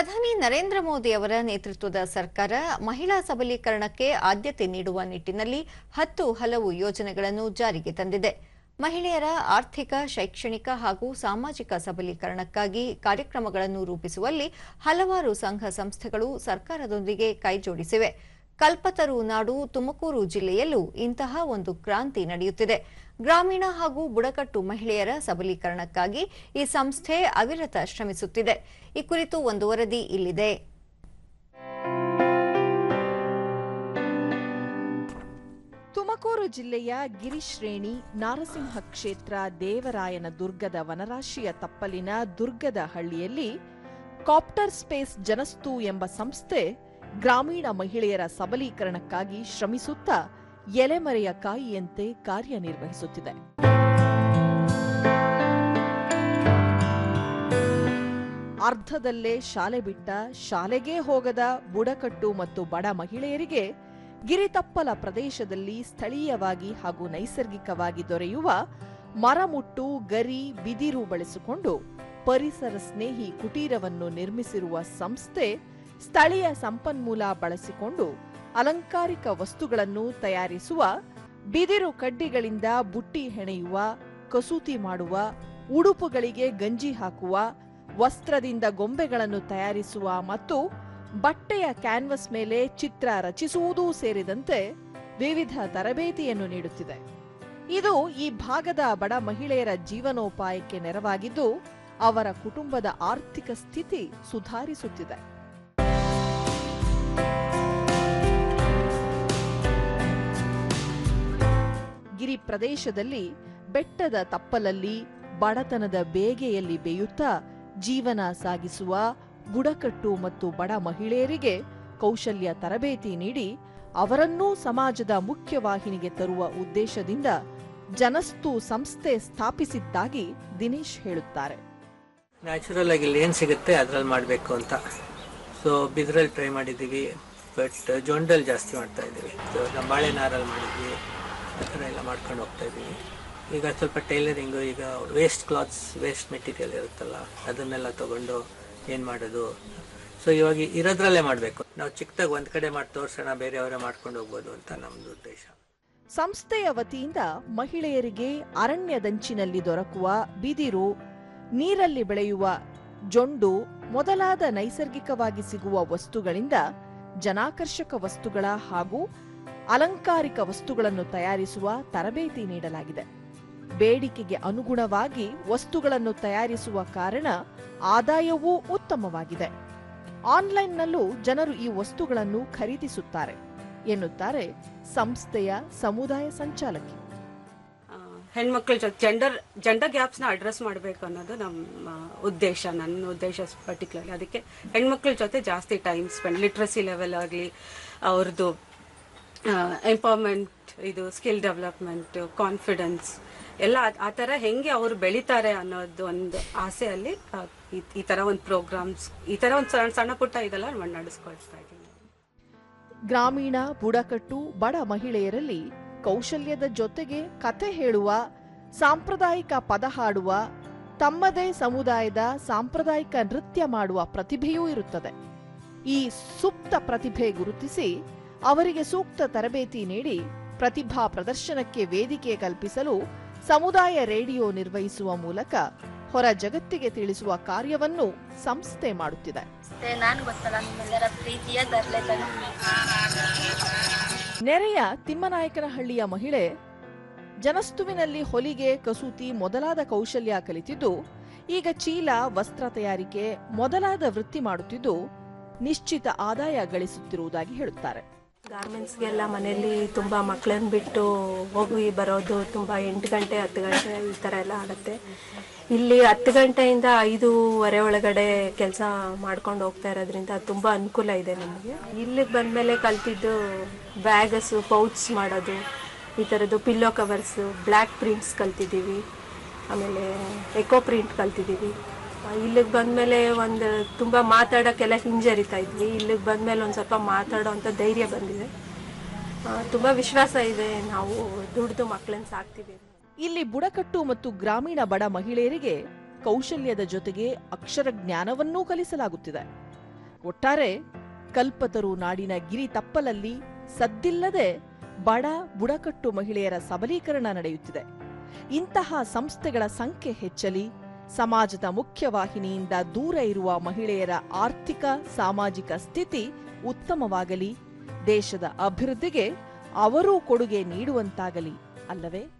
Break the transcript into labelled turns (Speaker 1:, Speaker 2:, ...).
Speaker 1: ಪ್ರಧಾನಿ ನರೇಂದ್ರ ಮೋದಿ ಅವರ ನೇತೃತ್ವದ ಸರ್ಕಾರ ಮಹಿಳಾ ಸಬಲೀಕರಣಕ್ಕೆ ಆದ್ಯತೆ ನೀಡುವ ನಿಟ್ಟಿನಲ್ಲಿ 10 ಹಲವು ಯೋಜನೆಗಳನ್ನು ಜಾರಿಗೆ ತಂದಿದೆ. ಮಹಿಳೆಯರ ಆರ್ಥಿಕ, ಶೈಕ್ಷಣಿಕ ಹಾಗೂ ಸಾಮಾಜಿಕ ಸಬಲೀಕರಣಕ್ಕಾಗಿ ಕಾರ್ಯಕ್ರಮಗಳನ್ನು ರೂಪಿಸುವಲ್ಲಿ ಹಲವಾರು ಸಂಘ ಸಂಸ್ಥೆಗಳು ಸರ್ಕಾರದೊಂದಿಗೆ ಕೈಜೋಡಿಸಿವೆ. ಕಲ್ಪತರು ನಾಡು ತುಮಕೂರು ಜಿಲ್ಲೆಯಲ್ಲೂ ಇಂತಹ ಒಂದು ಕ್ರಾಂತಿ ನಡೆಯುತ್ತಿದೆ. ಗ್ರಾಮೀಣ ಹಾಗೂ ಬುಡಕಟ್ಟು ಮಹಿಳೆಯರ ಸಬಲೀಕರಣಕ್ಕಾಗಿ ಈ ಸಂಸ್ಥೆ ಅವಿರತ ಶ್ರಮಿಸುತ್ತಿದೆ. ಈ ಕುರಿತು ಒಂದು ವರದಿ ಇಲ್ಲಿದೆ.
Speaker 2: ತುಮಕೂರು ಜಿಲ್ಲೆಯ ಗಿರಿಶ್ರೇಣಿ ನಾರಸಿಂಹ ಕ್ಷೇತ್ರ ದೇವರಾಯನ ದುರ್ಗದ ವನರಾಶಿಯ ತಪ್ಪಲಿನ ದುರ್ಗದ ಹಳ್ಳಿಯಲ್ಲಿ ಕಾಪ್ಟರ್ ಸ್ಪೇಸ್ ಜನಸ್ತು ಎಂಬ ಸಂಸ್ಥೆ ಗ್ರಾಮೀಣ ಮಹಿಳೆಯರ ಸಬಲೀಕರಣಕ್ಕಾಗಿ ಶ್ರಮಿಸುತ್ತಾ ಎಲೆಮರೆಯ ಕಾಯಿಯಂತೆ ಕಾರ್ಯನಿರ್ವಹಿಸುತ್ತಿದೆ. ಅರ್ಧದಲ್ಲೇ ಶಾಲೆ ಬಿಟ್ಟ, ಶಾಲೆಗೇ ಹೋಗದ ಬುಡಕಟ್ಟು ಮತ್ತು ಬಡ ಮಹಿಳೆಯರಿಗೆ ಗಿರಿತಪ್ಪಲ ಪ್ರದೇಶದಲ್ಲಿ ಸ್ಥಳೀಯವಾಗಿ ಹಾಗೂ ನೈಸರ್ಗಿಕವಾಗಿ ದೊರೆಯುವ ಮರಮುಟ್ಟು, ಗರಿ, ಬಿದಿರು ಬಳಸಿಕೊಂಡು ಪರಿಸರ ಸ್ನೇಹಿ ಕುಟೀರವನ್ನು ನಿರ್ಮಿಸಿರುವ ಸಂಸ್ಥೆ ಸ್ಥಳೀಯ ಸಂಪನ್ಮೂಲ ಬಳಸಿಕೊಂಡು ಅಲಂಕಾರಿಕ ವಸ್ತುಗಳನ್ನು ತಯಾರಿಸುವ, ಬಿದಿರು ಕಡ್ಡಿಗಳಿಂದ ಬುಟ್ಟಿ ಹೆಣೆಯುವ, ಕಸೂತಿ ಮಾಡುವ, ಉಡುಪುಗಳಿಗೆ ಗಂಜಿ ಹಾಕುವ, ವಸ್ತ್ರದಿಂದ ಗೊಂಬೆಗಳನ್ನು ತಯಾರಿಸುವ ಮತ್ತು ಬಟ್ಟೆಯ ಕ್ಯಾನ್ವಸ್ ಮೇಲೆ ಚಿತ್ರ ರಚಿಸುವುದೂ ಸೇರಿದಂತೆ ವಿವಿಧ ತರಬೇತಿಯನ್ನು ನೀಡುತ್ತಿದೆ. ಇದು ಈ ಭಾಗದ ಬಡ ಮಹಿಳೆಯರ ಜೀವನೋಪಾಯಕ್ಕೆ ನೆರವಾಗಿದ್ದು ಅವರ ಕುಟುಂಬದ ಆರ್ಥಿಕ ಸ್ಥಿತಿ ಸುಧಾರಿಸುತ್ತಿದೆ. ಗಿರಿ ಪ್ರದೇಶದಲ್ಲಿ ಬೆಟ್ಟದ ತಪ್ಪಲಲ್ಲಿ ಬಡತನದ ಬೇಗೆಯಲ್ಲಿ ಬೇಯುತ್ತಾ ಜೀವನ ಸಾಗಿಸುವ ಬುಡಕಟ್ಟು ಮತ್ತು ಬಡ ಮಹಿಳೆಯರಿಗೆ ಕೌಶಲ್ಯ ತರಬೇತಿ ನೀಡಿ ಅವರನ್ನೂ ಸಮಾಜದ ಮುಖ್ಯವಾಹಿನಿಗೆ ತರುವ ಉದ್ದೇಶದಿಂದ ಜನಸ್ತು ಸಂಸ್ಥೆ ಸ್ಥಾಪಿಸಿದ್ದಾಗಿ ದಿನೇಶ್ ಹೇಳುತ್ತಾರೆ.
Speaker 3: ನ್ಯಾಚುರಲ್ ಆಗಿ ಇಲ್ಲಿ ಏನು ಸಿಗುತ್ತೆ ಅದ್ರಲ್ಲಿ ಮಾಡಬೇಕು ಅಂತ. ಸೊ ಬಿದ್ರಲ್ಲಿ ಟ್ರೈ ಮಾಡಿದ್ದೀವಿ, ಬಟ್ ಜೊಂಡಲ್ಲಿ ಜಾಸ್ತಿ ಮಾಡ್ತಾ ಇದ್ದೀವಿ. ನಮ್ಮ ಬಾಳೆನಾರಲ್ಲಿ ಮಾಡಿದ್ವಿ, ಆ ಥರ ಎಲ್ಲ ಮಾಡ್ಕೊಂಡು ಹೋಗ್ತಾ ಇದ್ದೀವಿ. ಈಗ ಸ್ವಲ್ಪ ಟೈಲರಿಂಗು, ಈಗ ವೇಸ್ಟ್ ಕ್ಲಾತ್ಸ್, ವೇಸ್ಟ್ ಮೆಟೀರಿಯಲ್ ಇರುತ್ತಲ್ಲ ಅದನ್ನೆಲ್ಲ ತಗೊಂಡು ಏನು ಮಾಡೋದು. ಸೊ ಇವಾಗ ಇರೋದ್ರಲ್ಲೇ ಮಾಡಬೇಕು. ನಾವು ಚಿಕ್ಕದಾಗಿ ಒಂದು ಕಡೆ ಮಾಡಿ ತೋರಿಸೋಣ, ಬೇರೆಯವರೇ ಮಾಡ್ಕೊಂಡು ಹೋಗ್ಬೋದು ಅಂತ ನಮ್ಮದು ಉದ್ದೇಶ.
Speaker 2: ಸಂಸ್ಥೆಯ ವತಿಯಿಂದ ಮಹಿಳೆಯರಿಗೆ ಅರಣ್ಯದಂಚಿನಲ್ಲಿ ದೊರಕುವ ಬಿದಿರು, ನೀರಲ್ಲಿ ಬೆಳೆಯುವ ಜೊಂಡು ಮೊದಲಾದ ನೈಸರ್ಗಿಕವಾಗಿ ಸಿಗುವ ವಸ್ತುಗಳಿಂದ ಜನಾಕರ್ಷಕ ವಸ್ತುಗಳ ಹಾಗೂ ಅಲಂಕಾರಿಕ ವಸ್ತುಗಳನ್ನು ತಯಾರಿಸುವ ತರಬೇತಿ ನೀಡಲಾಗಿದೆ. ಬೇಡಿಕೆಗೆ ಅನುಗುಣವಾಗಿ ವಸ್ತುಗಳನ್ನು ತಯಾರಿಸುವ ಕಾರಣ ಆದಾಯವೂ ಉತ್ತಮವಾಗಿದೆ. ಆನ್ಲೈನ್ನಲ್ಲೂ ಜನರು ಈ ವಸ್ತುಗಳನ್ನು ಖರೀದಿಸುತ್ತಾರೆ ಎನ್ನುತ್ತಾರೆ ಸಂಸ್ಥೆಯ ಸಮುದಾಯ ಸಂಚಾಲಕಿ.
Speaker 4: ಹೆಣ್ಮಕ್ಳ ಜೊತೆ ಜೆಂಡರ್ ಗ್ಯಾಪ್ಸ್ನ ಅಡ್ರೆಸ್ ಮಾಡಬೇಕು ಅನ್ನೋದು ನಮ್ಮ ಉದ್ದೇಶ, ನನ್ನ ಉದ್ದೇಶ ಪರ್ಟಿಕ್ಯುಲರ್ಲಿ. ಅದಕ್ಕೆ ಹೆಣ್ಮಕ್ಳ ಜೊತೆ ಜಾಸ್ತಿ ಟೈಮ್ ಸ್ಪೆಂಡ್, ಲಿಟ್ರಸಿ ಲೆವೆಲ್ ಆಗಲಿ, ಅವ್ರದ್ದು ಎಂಪವರ್ಮೆಂಟ್, ಇದು ಸ್ಕಿಲ್ ಡೆವಲಪ್ಮೆಂಟ್, ಕಾನ್ಫಿಡೆನ್ಸ್ ಎಲ್ಲ ಆ ಥರ ಹೆಂಗೆ ಅವರು ಬೆಳೀತಾರೆ ಅನ್ನೋದು ಒಂದು ಆಸೆಯಲ್ಲಿ ಈ ಥರ ಒಂದು ಪ್ರೋಗ್ರಾಮ್ಸ್, ಈ ಥರ ಒಂದು ಸಣ್ಣ ಪುಟ್ಟ ಇದೆಲ್ಲ ನಡೆಸ್ಕೊಳ್ತಾ ಇದ್ದೀನಿ.
Speaker 2: ಗ್ರಾಮೀಣ, ಬುಡಕಟ್ಟು, ಬಡ ಮಹಿಳೆಯರಲ್ಲಿ ಕೌಶಲ್ಯದ ಜೊತೆಗೆ ಕಥೆ ಹೇಳುವ, ಸಾಂಪ್ರದಾಯಿಕ ಪದ ಹಾಡುವ, ತಮ್ಮದೇ ಸಮುದಾಯದ ಸಾಂಪ್ರದಾಯಿಕ ನೃತ್ಯ ಮಾಡುವ ಪ್ರತಿಭೆಯೂ ಇರುತ್ತದೆ. ಈ ಸುಪ್ತ ಪ್ರತಿಭೆ ಗುರುತಿಸಿ ಅವರಿಗೆ ಸೂಕ್ತ ತರಬೇತಿ ನೀಡಿ ಪ್ರತಿಭಾ ಪ್ರದರ್ಶನಕ್ಕೆ ವೇದಿಕೆ ಕಲ್ಪಿಸಲು ಸಮುದಾಯ ರೇಡಿಯೋ ನಿರ್ವಹಿಸುವ ಮೂಲಕ ಹೊರ ಜಗತ್ತಿಗೆ ತಿಳಿಸುವ ಕಾರ್ಯವನ್ನು ಸಂಸ್ಥೆ ಮಾಡುತ್ತಿದೆ. ನೆರೆಯ ತಿಮ್ಮನಾಯಕನಹಳ್ಳಿಯ ಮಹಿಳೆ ಜನಸ್ತುವಿನಲ್ಲಿ ಹೊಲಿಗೆ, ಕಸೂತಿ ಮೊದಲಾದ ಕೌಶಲ್ಯ ಕಲಿತಿದ್ದು ಈಗ ಚೀಲ, ವಸ್ತ್ರ ತಯಾರಿಕೆ ಮೊದಲಾದ ವೃತ್ತಿ ಮಾಡುತ್ತಿದ್ದು ನಿಶ್ಚಿತ ಆದಾಯ ಗಳಿಸುತ್ತಿರುವುದಾಗಿ ಹೇಳುತ್ತಾರೆ.
Speaker 5: ಗಾರ್ಮೆಂಟ್ಸ್ಗೆಲ್ಲ ಮನೆಯಲ್ಲಿ ತುಂಬ ಮಕ್ಕಳನ್ನ ಬಿಟ್ಟು ಹೋಗಿ ಬರೋದು ತುಂಬ 8 ಗಂಟೆ 10 ಗಂಟೆ ಈ ಥರ ಎಲ್ಲ ಆಗುತ್ತೆ. ಇಲ್ಲಿ 10 ಗಂಟೆಯಿಂದ 5:30 ಒಳಗಡೆ ಕೆಲಸ ಮಾಡ್ಕೊಂಡು ಹೋಗ್ತಾ ಇರೋದ್ರಿಂದ ತುಂಬ ಅನುಕೂಲ ಇದೆ ನಮಗೆ. ಇಲ್ಲಿಗೆ ಬಂದಮೇಲೆ ಕಲ್ತಿದ್ದು ಬ್ಯಾಗಸ್ಸು, ಪೌಚ್ ಮಾಡೋದು, ಈ ಥರದ್ದು ಪಿಲ್ಲೋ ಕವರ್ಸು, ಬ್ಲ್ಯಾಕ್ ಪ್ರಿಂಟ್ಸ್ ಕಲ್ತಿದ್ದೀವಿ, ಆಮೇಲೆ ಎಕೋ ಪ್ರಿಂಟ್ ಕಲ್ತಿದ್ದೀವಿ. ಇಲ್ಲಿಗೆ ಬಂದಮೇಲೆ ಒಂದು ತುಂಬ ಮಾತಾಡೋಕ್ಕೆಲ್ಲ ಹಿಂಜರಿತಾ ಇದ್ವಿ. ಇಲ್ಲಿಗೆ ಬಂದಮೇಲೆ ಒಂದು ಸ್ವಲ್ಪ ಮಾತಾಡೋ ಅಂಥ ಧೈರ್ಯ ಬಂದಿದೆ. ತುಂಬ ವಿಶ್ವಾಸ ಇದೆ, ನಾವು ದುಡ್ದು ಮಕ್ಕಳನ್ನ ಸಾಕ್ತೀವಿ.
Speaker 2: ಇಲ್ಲಿ ಬುಡಕಟ್ಟು ಮತ್ತು ಗ್ರಾಮೀಣ ಬಡ ಮಹಿಳೆಯರಿಗೆ ಕೌಶಲ್ಯದ ಜೊತೆಗೆ ಅಕ್ಷರ ಜ್ಞಾನವನ್ನೂ ಕಲಿಸಲಾಗುತ್ತಿದೆ. ಒಟ್ಟಾರೆ ಕಲ್ಪತರು ನಾಡಿನ ಗಿರಿ ತಪ್ಪಲಲ್ಲಿ ಸದ್ದಿಲ್ಲದೆ ಬಡ ಬುಡಕಟ್ಟು ಮಹಿಳೆಯರ ಸಬಲೀಕರಣ ನಡೆಯುತ್ತಿದೆ. ಇಂತಹ ಸಂಸ್ಥೆಗಳ ಸಂಖ್ಯೆ ಹೆಚ್ಚಲಿ, ಸಮಾಜದ ಮುಖ್ಯವಾಹಿನಿಯಿಂದ ದೂರ ಇರುವ ಮಹಿಳೆಯರ ಆರ್ಥಿಕ ಸಾಮಾಜಿಕ ಸ್ಥಿತಿ ಉತ್ತಮವಾಗಲಿ, ದೇಶದ ಅಭಿವೃದ್ಧಿಗೆ ಅವರೂ ಕೊಡುಗೆ ನೀಡುವಂತಾಗಲಿ ಅಲ್ಲವೇ?